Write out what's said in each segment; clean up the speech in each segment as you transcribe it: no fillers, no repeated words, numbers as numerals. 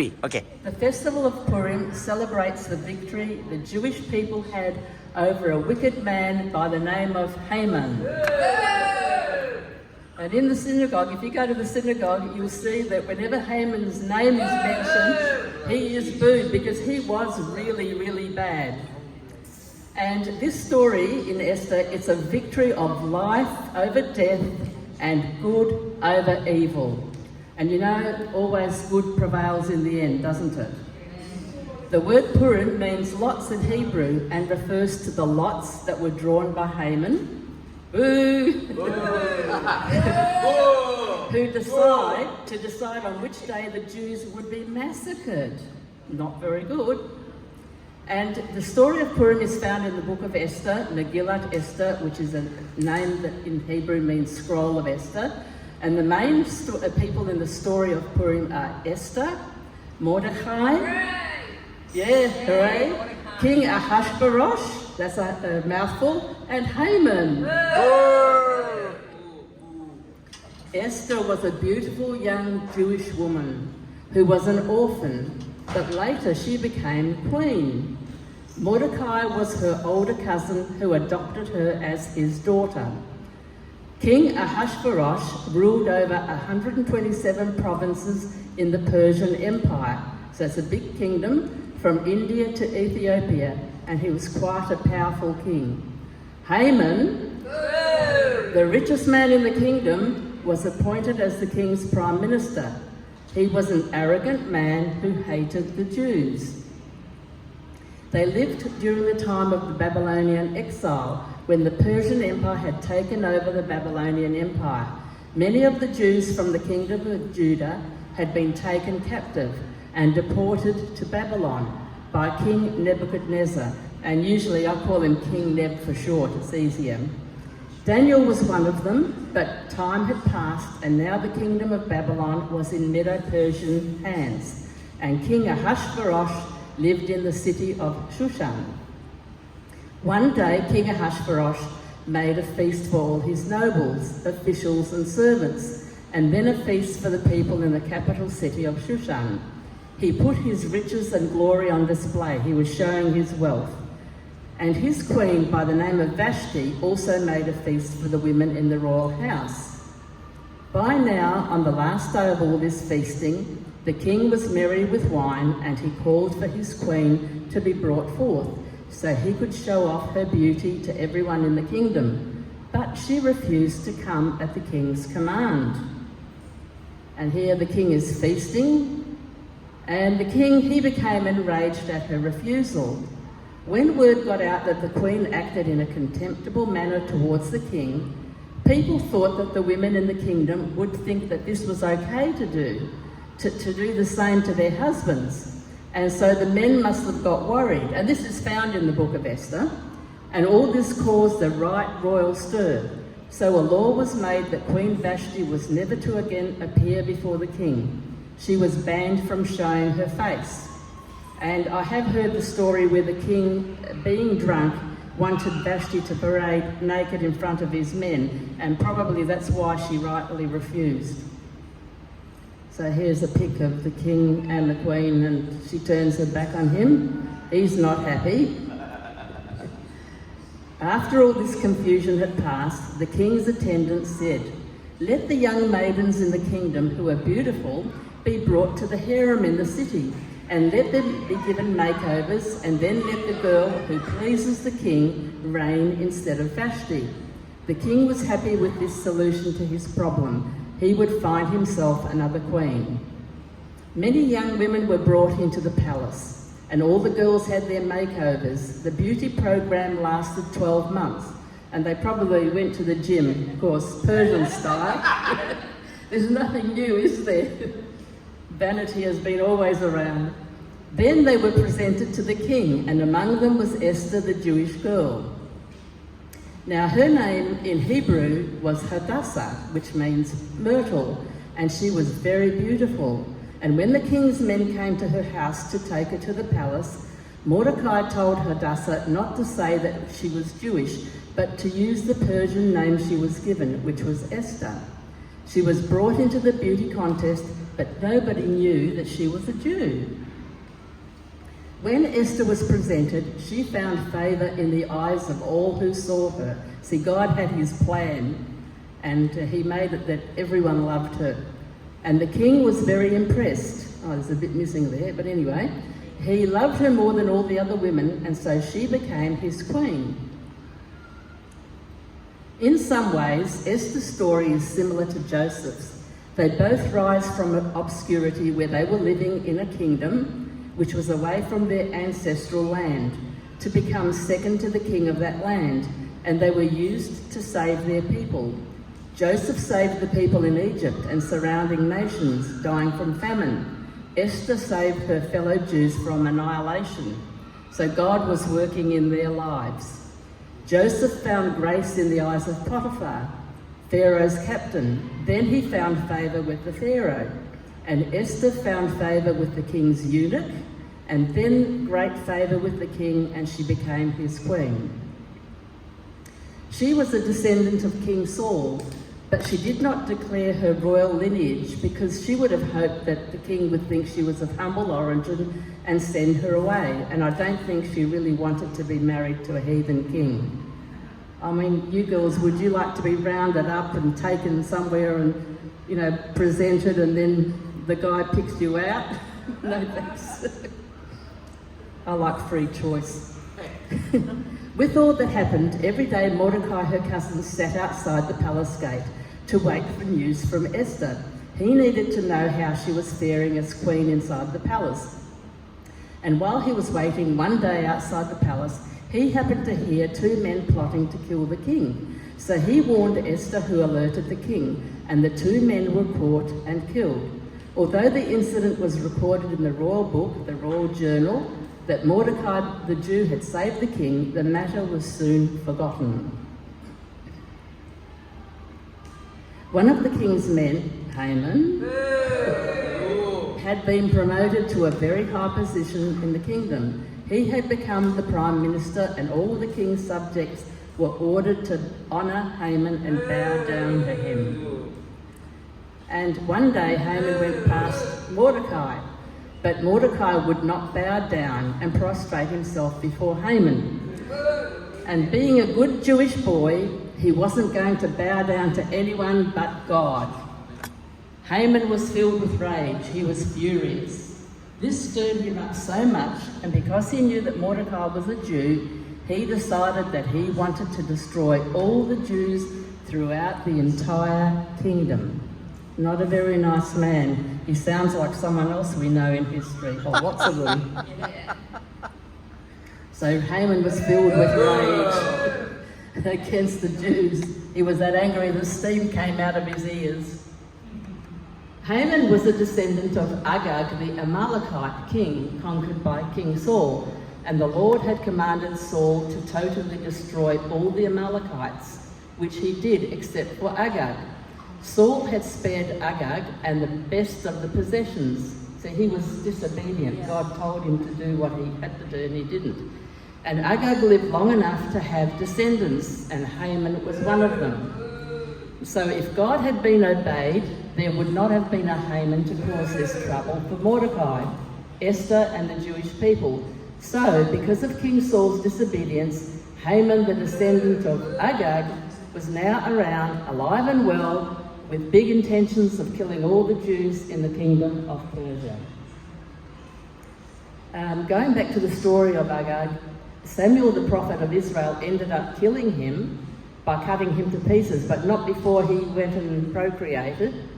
Okay. The festival of Purim celebrates the victory the Jewish people had over a wicked man by the name of Haman. And in the synagogue, if you go to the synagogue, you'll see that whenever Haman's name is mentioned, he is booed because he was really, really bad. And this story in Esther, it's a victory of life over death and good over evil. And you know, always good prevails in the end, doesn't it? The word Purim means lots in Hebrew and refers to the lots that were drawn by Haman, who decide on which day the Jews would be massacred. Not very good. And the story of Purim is found in the book of Esther, Megillat Esther, which is a name that in Hebrew means scroll of Esther. And the main people in the story of Purim are Esther, Mordecai, hooray, King Ahasuerus, that's a mouthful, and Haman. Esther was a beautiful young Jewish woman who was an orphan, but later she became queen. Mordecai was her older cousin who adopted her as his daughter. King Ahasuerus ruled over 127 provinces in the Persian Empire. So it's a big kingdom from India to Ethiopia, and he was quite a powerful king. Haman, the richest man in the kingdom, was appointed as the king's prime minister. He was an arrogant man who hated the Jews. They lived during the time of the Babylonian exile, when the Persian Empire had taken over the Babylonian Empire. Many of the Jews from the kingdom of Judah had been taken captive and deported to Babylon by King Nebuchadnezzar, and usually I call him King Neb for short, it's easier. Daniel was one of them, but time had passed and now the kingdom of Babylon was in Medo-Persian hands, and King Ahasuerus lived in the city of Shushan. One day, King Ahasuerus made a feast for all his nobles, officials and servants, and then a feast for the people in the capital city of Shushan. He put his riches and glory on display. He was showing his wealth. And his queen, by the name of Vashti, also made a feast for the women in the royal house. By now, on the last day of all this feasting, the king was merry with wine, and he called for his queen to be brought forth, so he could show off her beauty to everyone in the kingdom. But she refused to come at the king's command. And here the king is feasting, and the king, he became enraged at her refusal. When word got out that the queen acted in a contemptible manner towards the king, people thought that the women in the kingdom would think that this was okay to do the same to their husbands. And so the men must have got worried. And this is found in the book of Esther. And all this caused a right royal stir. So a law was made that Queen Vashti was never to again appear before the king. She was banned from showing her face. And I have heard the story where the king, being drunk, wanted Vashti to parade naked in front of his men, and probably that's why she rightly refused. So here's a pic of the king and the queen, and she turns her back on him. He's not happy. After all this confusion had passed, the king's attendants said, "Let the young maidens in the kingdom who are beautiful be brought to the harem in the city, and let them be given makeovers, and then let the girl who pleases the king reign instead of Vashti." The king was happy with this solution to his problem. He would find himself another queen. Many young women were brought into the palace, and all the girls had their makeovers. The beauty program lasted 12 months, and they probably went to the gym, of course, Persian style. There's nothing new, is there? Vanity has been always around. Then they were presented to the king, and among them was Esther, the Jewish girl. Now her name in Hebrew was Hadassah, which means myrtle, and she was very beautiful. And when the king's men came to her house to take her to the palace, Mordecai told Hadassah not to say that she was Jewish, but to use the Persian name she was given, which was Esther. She was brought into the beauty contest, but nobody knew that she was a Jew. When Esther was presented, she found favour in the eyes of all who saw her. See, God had his plan, and he made it that everyone loved her. And the king was very impressed. Oh, there's a bit missing there, but anyway. He loved her more than all the other women, and so she became his queen. In some ways, Esther's story is similar to Joseph's. They both rise from obscurity where they were living in a kingdom which was away from their ancestral land, to become second to the king of that land, and they were used to save their people. Joseph saved the people in Egypt and surrounding nations, dying from famine. Esther saved her fellow Jews from annihilation. So God was working in their lives. Joseph found grace in the eyes of Potiphar, Pharaoh's captain. Then he found favour with the Pharaoh. And Esther found favour with the king's eunuch, and then great favour with the king, and she became his queen. She was a descendant of King Saul, but she did not declare her royal lineage because she would have hoped that the king would think she was of humble origin and send her away. And I don't think she really wanted to be married to a heathen king. I mean, you girls, would you like to be rounded up and taken somewhere and, you know, presented and then the guy picks you out? No thanks. I like free choice. With all that happened, every day Mordecai, her cousin, sat outside the palace gate to wait for news from Esther. He needed to know how she was faring as queen inside the palace. And while he was waiting one day outside the palace, he happened to hear two men plotting to kill the king. So he warned Esther, who alerted the king, and the two men were caught and killed. Although the incident was recorded in the royal book, the royal journal, that Mordecai the Jew had saved the king, the matter was soon forgotten. One of the king's men, Haman, had been promoted to a very high position in the kingdom. He had become the prime minister, and all the king's subjects were ordered to honour Haman and bow down to him. And one day Haman went past Mordecai, but Mordecai would not bow down and prostrate himself before Haman. And being a good Jewish boy, he wasn't going to bow down to anyone but God. Haman was filled with rage. He was furious. This stirred him up so much, and because he knew that Mordecai was a Jew, he decided that he wanted to destroy all the Jews throughout the entire kingdom. Not a very nice man. He sounds like someone else we know in history. Oh, lots of them. So Haman was filled with rage against the Jews. He was that angry the steam came out of his ears. Haman was a descendant of Agag, the Amalekite king, conquered by King Saul. And the Lord had commanded Saul to totally destroy all the Amalekites, which he did except for Agag. Saul had spared Agag and the best of the possessions. So he was disobedient. God told him to do what he had to do and he didn't. And Agag lived long enough to have descendants, and Haman was one of them. So if God had been obeyed, there would not have been a Haman to cause this trouble for Mordecai, Esther and the Jewish people. So because of King Saul's disobedience, Haman, the descendant of Agag, was now around, alive and well, with big intentions of killing all the Jews in the kingdom of Persia. Going back to the story of Agag, Samuel the prophet of Israel ended up killing him by cutting him to pieces, but not before he went and procreated.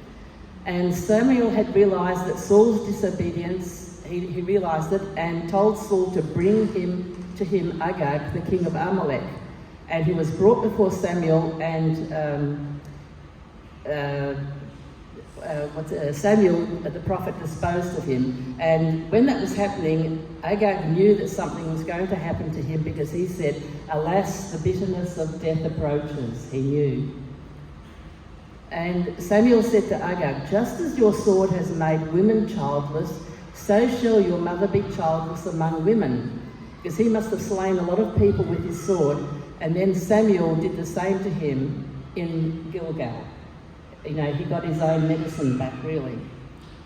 And Samuel had realised that Saul's disobedience, he realised it, and told Saul to bring to him Agag, the king of Amalek. And he was brought before Samuel, and Samuel, the prophet, disposed of him. And when that was happening, Agag knew that something was going to happen to him, because he said, "Alas, the bitterness of death approaches." He knew. And Samuel said to Agag, "Just as your sword has made women childless, so shall your mother be childless among women." Because he must have slain a lot of people with his sword. And then Samuel did the same to him in Gilgal. You know, he got his own medicine back, really.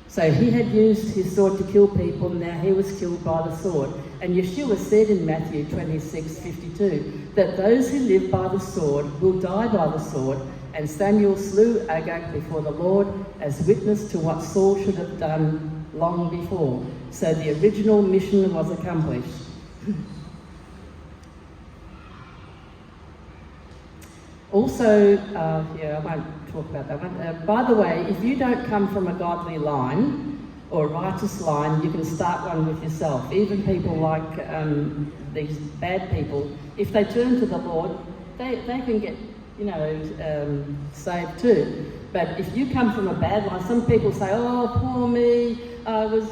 So he had used his sword to kill people, now he was killed by the sword. And Yeshua said in Matthew 26:52 that those who live by the sword will die by the sword, and Samuel slew Agag before the Lord as witness to what Saul should have done long before. So the original mission was accomplished. Also, I won't talk about that one. By the way, if you don't come from a godly line or a righteous line, you can start one with yourself. Even people like these bad people, if they turn to the Lord, they can get, saved too. But if you come from a bad line, some people say, oh, poor me, I was,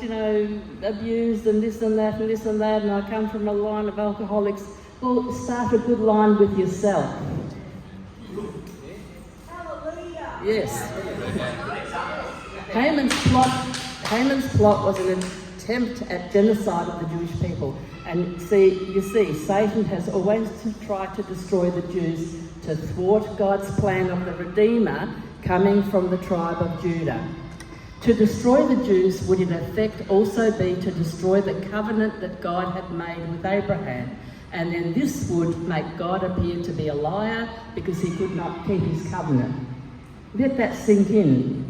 abused and this and that and this and that, and I come from a line of alcoholics. Well, start a good line with yourself. Yes. Haman's plot was an attempt at genocide of the Jewish people. And you see, Satan has always tried to destroy the Jews to thwart God's plan of the Redeemer coming from the tribe of Judah. To destroy the Jews would in effect also be to destroy the covenant that God had made with Abraham. And then this would make God appear to be a liar because he could not keep his covenant. Let that sink in.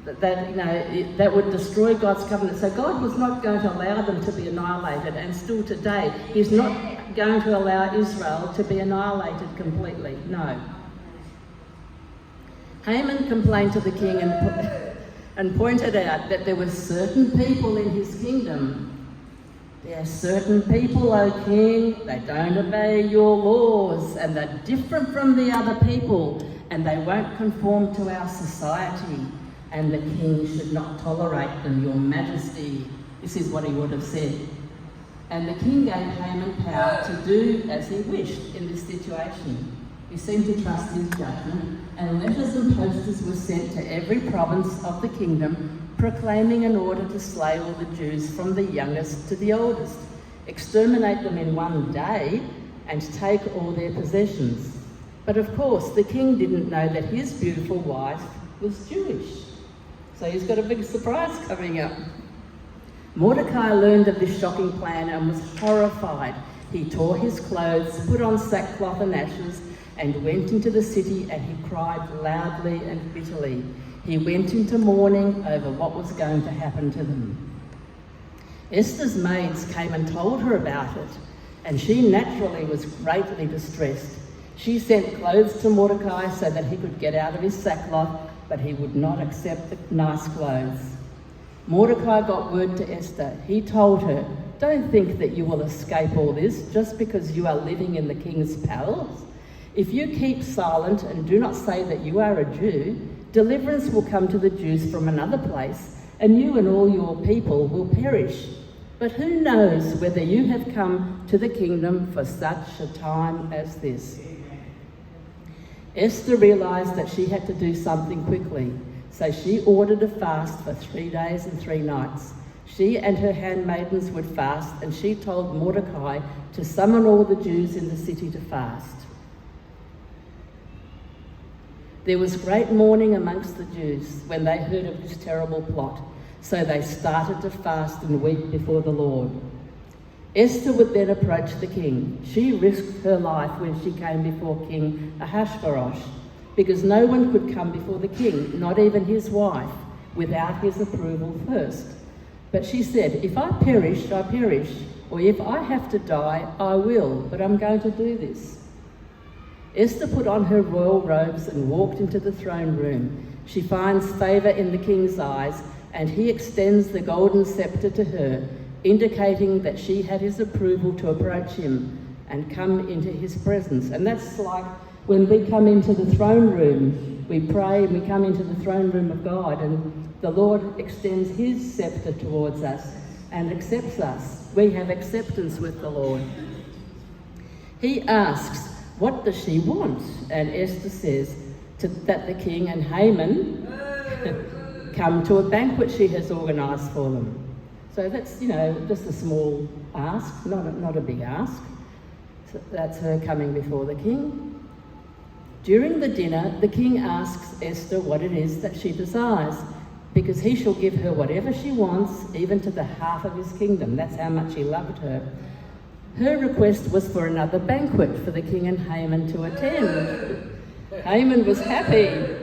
That would destroy God's covenant. So God was not going to allow them to be annihilated, and still today, he's not going to allow Israel to be annihilated completely. No. Haman complained to the king and pointed out that there were certain people in his kingdom. There are certain people, O king, they don't obey your laws, and they're different from the other people, and they won't conform to our society, and the king should not tolerate them, your majesty. This is what he would have said. And the king gave Haman power to do as he wished in this situation. He seemed to trust his judgment, and letters and posters were sent to every province of the kingdom, proclaiming an order to slay all the Jews from the youngest to the oldest, exterminate them in one day, and take all their possessions. But of course, the king didn't know that his beautiful wife was Jewish. So he's got a big surprise coming up. Mordecai learned of this shocking plan and was horrified. He tore his clothes, put on sackcloth and ashes, and went into the city, and he cried loudly and bitterly. He went into mourning over what was going to happen to them. Esther's maids came and told her about it, and she naturally was greatly distressed. She sent clothes to Mordecai so that he could get out of his sackcloth, but he would not accept the nice clothes. Mordecai got word to Esther. He told her, "Don't think that you will escape all this just because you are living in the king's palace. If you keep silent and do not say that you are a Jew, deliverance will come to the Jews from another place, and you and all your people will perish. But who knows whether you have come to the kingdom for such a time as this?" Esther realised that she had to do something quickly, so she ordered a fast for 3 days and 3 nights. She and her handmaidens would fast, and she told Mordecai to summon all the Jews in the city to fast. There was great mourning amongst the Jews when they heard of this terrible plot, so they started to fast and weep before the Lord. Esther would then approach the king. She risked her life when she came before King Ahasuerus, because no one could come before the king, not even his wife, without his approval first. But she said, "If I perish, I perish, or if I have to die, I will, but I'm going to do this." Esther put on her royal robes and walked into the throne room. She finds favour in the king's eyes, and he extends the golden sceptre to her, indicating that she had his approval to approach him and come into his presence. And that's like when we come into the throne room, we pray and we come into the throne room of God, and the Lord extends his sceptre towards us and accepts us. We have acceptance with the Lord. He asks, "What does she want?" And Esther says that the king and Haman come to a banquet she has organised for them. So that's, just a small ask, not a big ask. So that's her coming before the king. During the dinner, the king asks Esther what it is that she desires. because he shall give her whatever she wants, even to the half of his kingdom. That's how much he loved her. Her request was for another banquet for the king and Haman to attend. Haman was happy.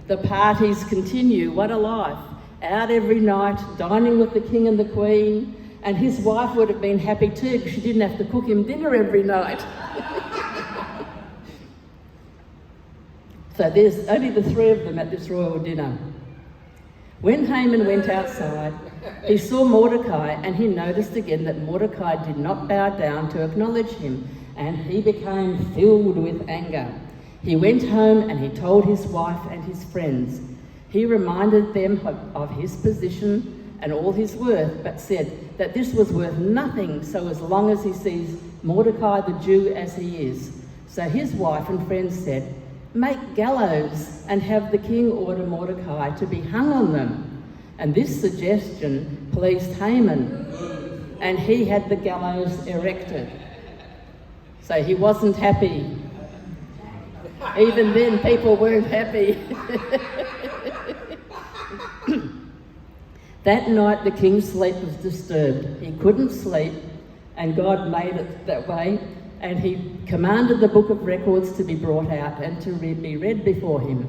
The parties continue. What a life. Out every night, dining with the king and the queen. And his wife would have been happy too, because she didn't have to cook him dinner every night. So there's only the three of them at this royal dinner. When Haman went outside, he saw Mordecai, and he noticed again that Mordecai did not bow down to acknowledge him, and he became filled with anger. He went home and he told his wife and his friends. He reminded them of his position and all his worth, but said that this was worth nothing so as long as he sees Mordecai the Jew as he is. So his wife and friends said, "Make gallows and have the king order Mordecai to be hung on them." And this suggestion pleased Haman, and he had the gallows erected. So he wasn't happy. Even then, people weren't happy. That night, the king's sleep was disturbed. He couldn't sleep, and God made it that way. And he commanded the book of records to be brought out and to be read before him.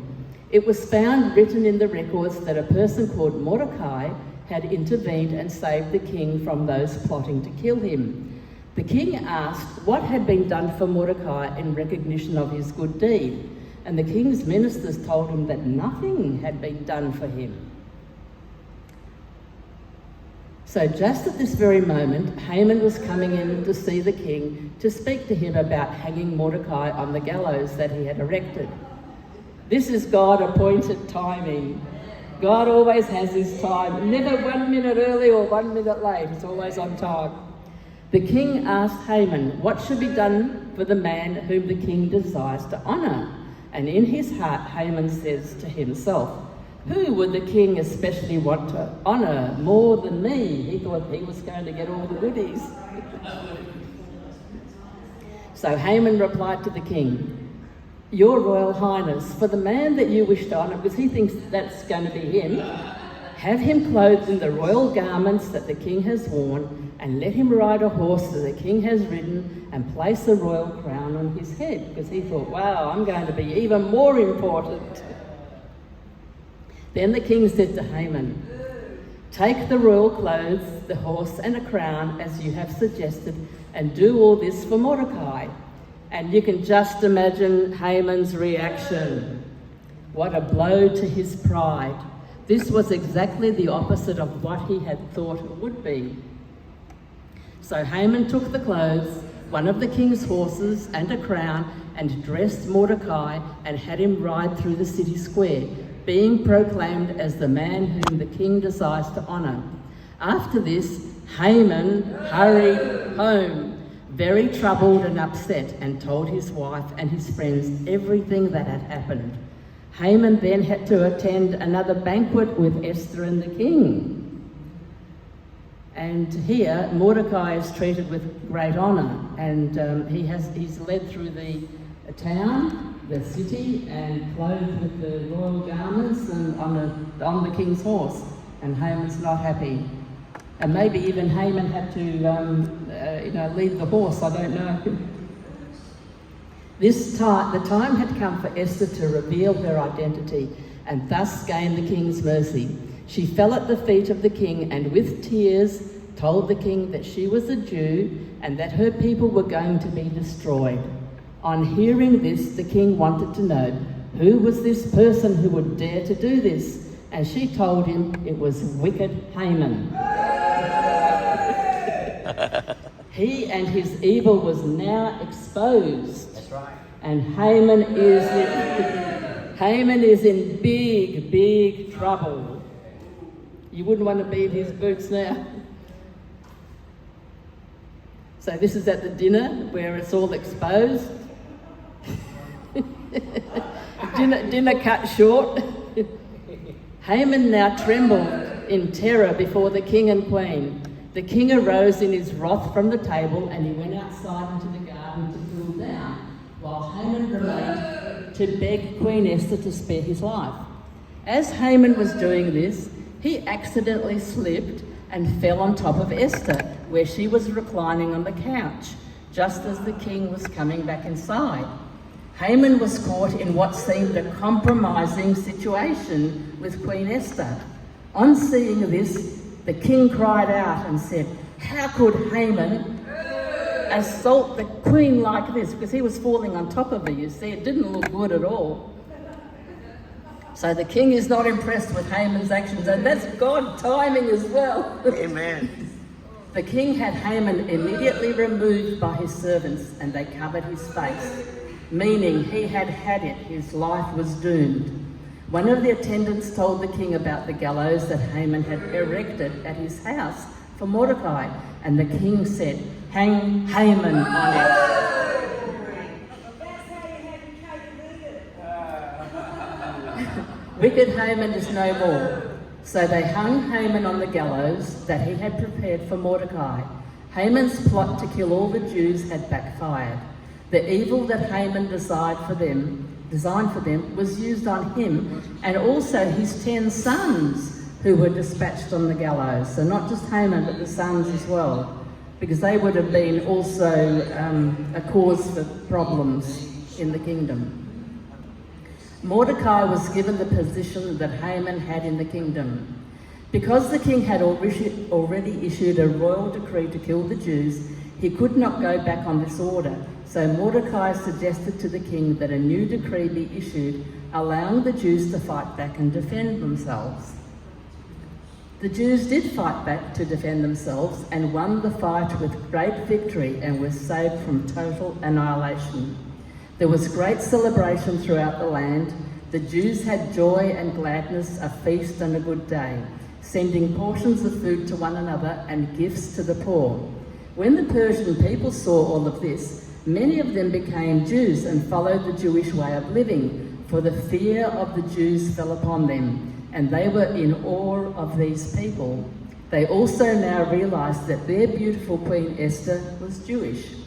It was found written in the records that a person called Mordecai had intervened and saved the king from those plotting to kill him. The king asked what had been done for Mordecai in recognition of his good deed, and the king's ministers told him that nothing had been done for him. So just at this very moment, Haman was coming in to see the king to speak to him about hanging Mordecai on the gallows that he had erected. This is God-appointed timing. God always has his time, never 1 minute early or 1 minute late. It's always on time. The king asked Haman what should be done for the man whom the king desires to honour. And in his heart, Haman says to himself, "Who would the king especially want to honour more than me?" He thought he was going to get all the goodies. So Haman replied to the king, "Your Royal Highness, for the man that you wish to honour," because he thinks that's going to be him, "have him clothed in the royal garments that the king has worn, and let him ride a horse that the king has ridden, and place a royal crown on his head," because he thought, wow, I'm going to be even more important. Then the king said to Haman, "Take the royal clothes, the horse and a crown, as you have suggested, and do all this for Mordecai." And you can just imagine Haman's reaction. What a blow to his pride. This was exactly the opposite of what he had thought it would be. So Haman took the clothes, one of the king's horses and a crown, and dressed Mordecai and had him ride through the city square, being proclaimed as the man whom the king desires to honour. After this, Haman hurried home, very troubled and upset, and told his wife and his friends everything that had happened. Haman then had to attend another banquet with Esther and the king. And here, Mordecai is treated with great honour, and he's led through the town, the city, and clothed with the royal garments and on the king's horse. And Haman's not happy. And maybe even Haman had to lead the horse, I don't know. The time had come for Esther to reveal her identity and thus gain the king's mercy. She fell at the feet of the king and with tears told the king that she was a Jew and that her people were going to be destroyed. On hearing this, the king wanted to know who was this person who would dare to do this, and she told him it was wicked Haman. He and his evil was now exposed. That's right. And Haman is in big, big trouble. You wouldn't want to be in his boots now. So this is at the dinner where it's all exposed. dinner cut short. Haman now trembled in terror before the king and queen. The king arose in his wrath from the table and he went outside into the garden to cool down, while Haman remained to beg Queen Esther to spare his life. As Haman was doing this, he accidentally slipped and fell on top of Esther, where she was reclining on the couch, just as the king was coming back inside. Haman was caught in what seemed a compromising situation with Queen Esther. On seeing this, the king cried out and said, "How could Haman assault the queen like this?" Because he was falling on top of her, you see. It didn't look good at all. So the king is not impressed with Haman's actions, and that's God timing as well. Amen. The king had Haman immediately removed by his servants, and they covered his face, meaning he had had it, his life was doomed. One of the attendants told the king about the gallows that Haman had erected at his house for Mordecai, and the king said, "Hang Haman on it." Wicked Haman is no more. So they hung Haman on the gallows that he had prepared for Mordecai. Haman's plot to kill all the Jews had backfired. The evil that Haman designed for them was used on him and also his 10 sons who were dispatched on the gallows. So not just Haman, but the sons as well, because they would have been also a cause for problems in the kingdom. Mordecai was given the position that Haman had in the kingdom. Because the king had already issued a royal decree to kill the Jews, he could not go back on this order. So Mordecai suggested to the king that a new decree be issued, allowing the Jews to fight back and defend themselves. The Jews did fight back to defend themselves and won the fight with great victory and were saved from total annihilation. There was great celebration throughout the land. The Jews had joy and gladness, a feast and a good day, sending portions of food to one another and gifts to the poor. When the Persian people saw all of this, many of them became Jews and followed the Jewish way of living, for the fear of the Jews fell upon them, and they were in awe of these people. They also now realized that their beautiful Queen Esther was Jewish.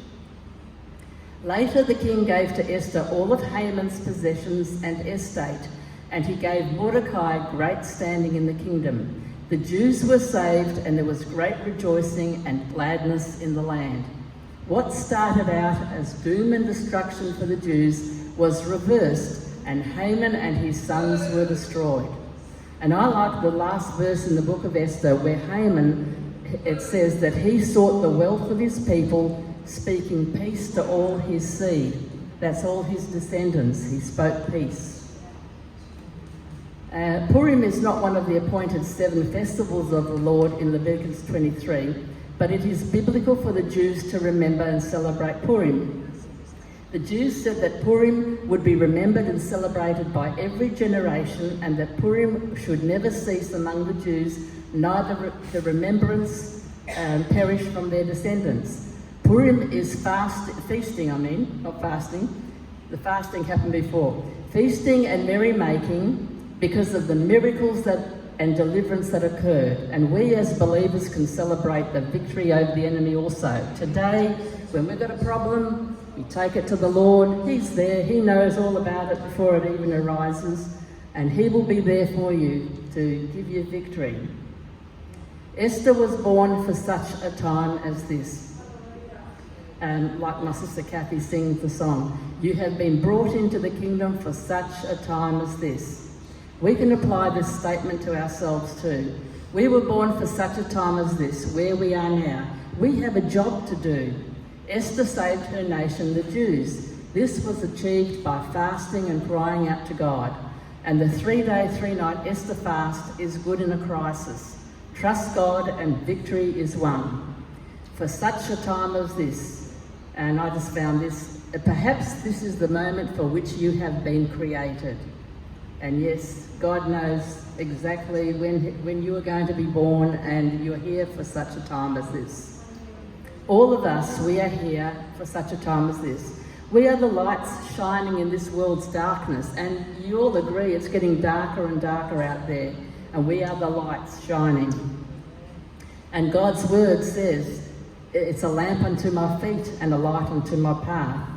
Later, the king gave to Esther all of Haman's possessions and estate, and he gave Mordecai great standing in the kingdom. The Jews were saved, and there was great rejoicing and gladness in the land. What started out as doom and destruction for the Jews was reversed, and Haman and his sons were destroyed. And I like the last verse in the book of Esther, where Haman, it says that he sought the wealth of his people, speaking peace to all his seed. That's all his descendants. He spoke peace. Purim is not one of the appointed 7 festivals of the Lord in Leviticus 23, but it is biblical for the Jews to remember and celebrate Purim. The Jews said that Purim would be remembered and celebrated by every generation, and that Purim should never cease among the Jews, neither the remembrance perish from their descendants. Purim is feasting. The fasting happened before. Feasting and merrymaking because of the miracles and deliverance that occurred. And we as believers can celebrate the victory over the enemy also. Today, when we've got a problem, we take it to the Lord. He's there. He knows all about it before it even arises. And he will be there for you to give you victory. Esther was born for such a time as this. And like my sister Kathy sings the song, you have been brought into the kingdom for such a time as this. We can apply this statement to ourselves too. We were born for such a time as this, where we are now. We have a job to do. Esther saved her nation, the Jews. This was achieved by fasting and crying out to God. And the 3-day, 3-night Esther fast is good in a crisis. Trust God and victory is won. For such a time as this, and I just found this, perhaps this is the moment for which you have been created. And yes, God knows exactly when you are going to be born, and you're here for such a time as this. All of us, we are here for such a time as this. We are the lights shining in this world's darkness, and you all agree it's getting darker and darker out there, and we are the lights shining. And God's word says, it's a lamp unto my feet and a light unto my path.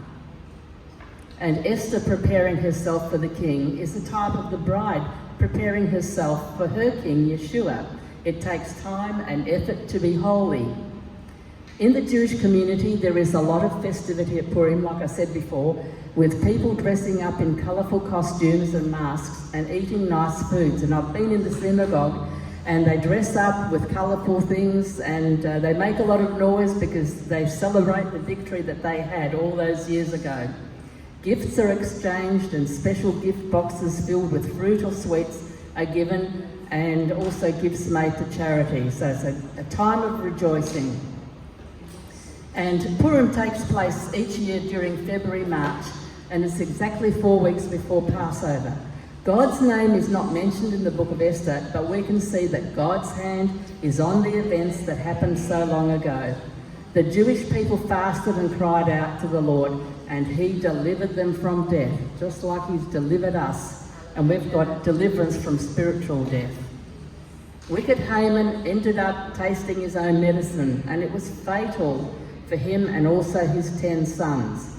And Esther preparing herself for the king is the type of the bride preparing herself for her king, Yeshua. It takes time and effort to be holy. In the Jewish community, there is a lot of festivity at Purim, like I said before, with people dressing up in colourful costumes and masks and eating nice foods. And I've been in the synagogue and they dress up with colourful things and they make a lot of noise because they celebrate the victory that they had all those years ago. Gifts are exchanged and special gift boxes filled with fruit or sweets are given, and also gifts made to charity. So it's a time of rejoicing. And Purim takes place each year during February, March, and it's exactly 4 weeks before Passover. God's name is not mentioned in the book of Esther, but we can see that God's hand is on the events that happened so long ago. The Jewish people fasted and cried out to the Lord, and he delivered them from death, just like he's delivered us. And we've got deliverance from spiritual death. Wicked Haman ended up tasting his own medicine, and it was fatal for him and also his 10 sons.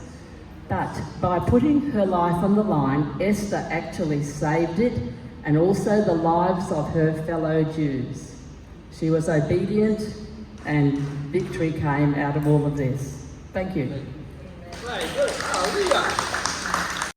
But by putting her life on the line, Esther actually saved it, and also the lives of her fellow Jews. She was obedient, and victory came out of all of this. Thank you. Very good. Hallelujah.